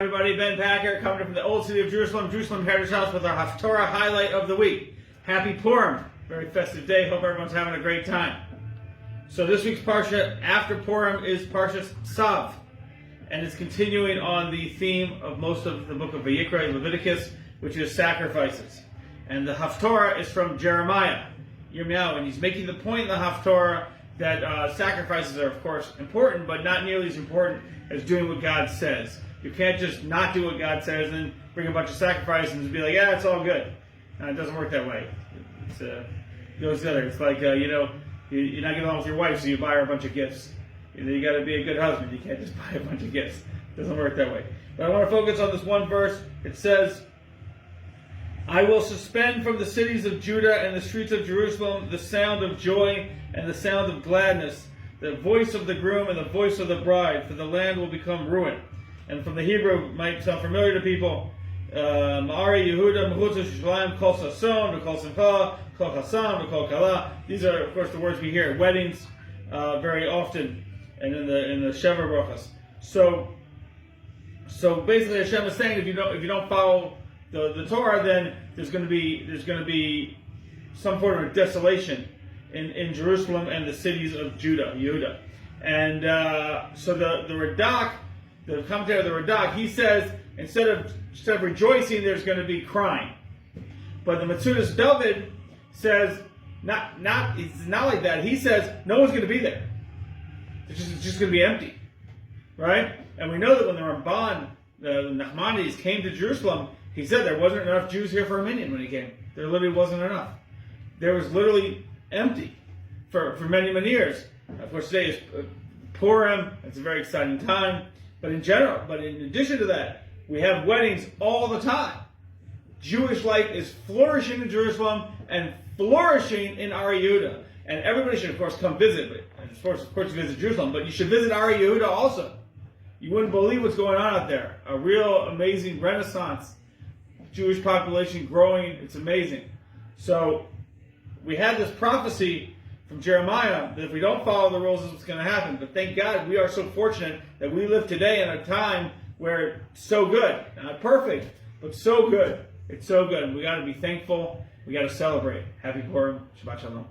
Everybody, Ben Packer coming from the old city of Jerusalem, Jerusalem Heritage House with our Haftarah highlight of the week. Happy Purim. Very festive day. Hope everyone's having a great time. So this week's Parsha after Purim is Parshas Tzav. And it's continuing on the theme of most of the book of Vayikra, Leviticus, which is sacrifices. And the Haftarah is from Jeremiah, and he's making the point in the Haftarah that sacrifices are, of course, important, but not nearly as important as doing what God says. You can't just not do what God says and then bring a bunch of sacrifices and be like, yeah, it's all good. No, it doesn't work that way. It goes the other. It's like, you're not getting along with your wife, so you buy her a bunch of gifts. You got to be a good husband. You can't just buy a bunch of gifts. It doesn't work that way. But I want to focus on this one verse. It says, I will suspend from the cities of Judah and the streets of Jerusalem the sound of joy and the sound of gladness, the voice of the groom and the voice of the bride, for the land will become ruin. And from the Hebrew, might sound familiar to people, Ma'ari Yehuda Mechutz Yerushalayim Kol Sason V'Kol Simcha Kol Chasam V'Kol Kala. These are, of course, the words we hear at weddings very often, and in the Sheva Brachas. So basically, Hashem is saying if you don't follow the Torah, then there's going to be some form of desolation in Jerusalem and the cities of Yehuda. And so the Radak, the commentator of the Radak, he says instead of rejoicing, there's going to be crying. But the Metzudas David says it's not like that. He says no one's going to be there. It's just going to be empty, right? And we know that when the Ramban, the Nachmanides, came to Jerusalem, he said there wasn't enough Jews here for a minyan when he came. There literally wasn't enough. There was literally empty for many, many years. Of course, today is Purim. It's a very exciting time. But in addition to that, we have weddings all the time. Jewish life is flourishing in Jerusalem and flourishing in Ar Yehuda. And everybody should, of course, come visit. And of course, visit Jerusalem. But you should visit Ar Yehuda also. You wouldn't believe what's going on out there. A real amazing renaissance. Jewish population growing. It's amazing. So we had this prophecy from Jeremiah that if we don't follow the rules, this is what's going to happen. But thank God we are so fortunate that we live today in a time where it's so good. Not perfect, but so good. It's so good. And we got to be thankful. We got to celebrate. Happy Purim. Shabbat Shalom.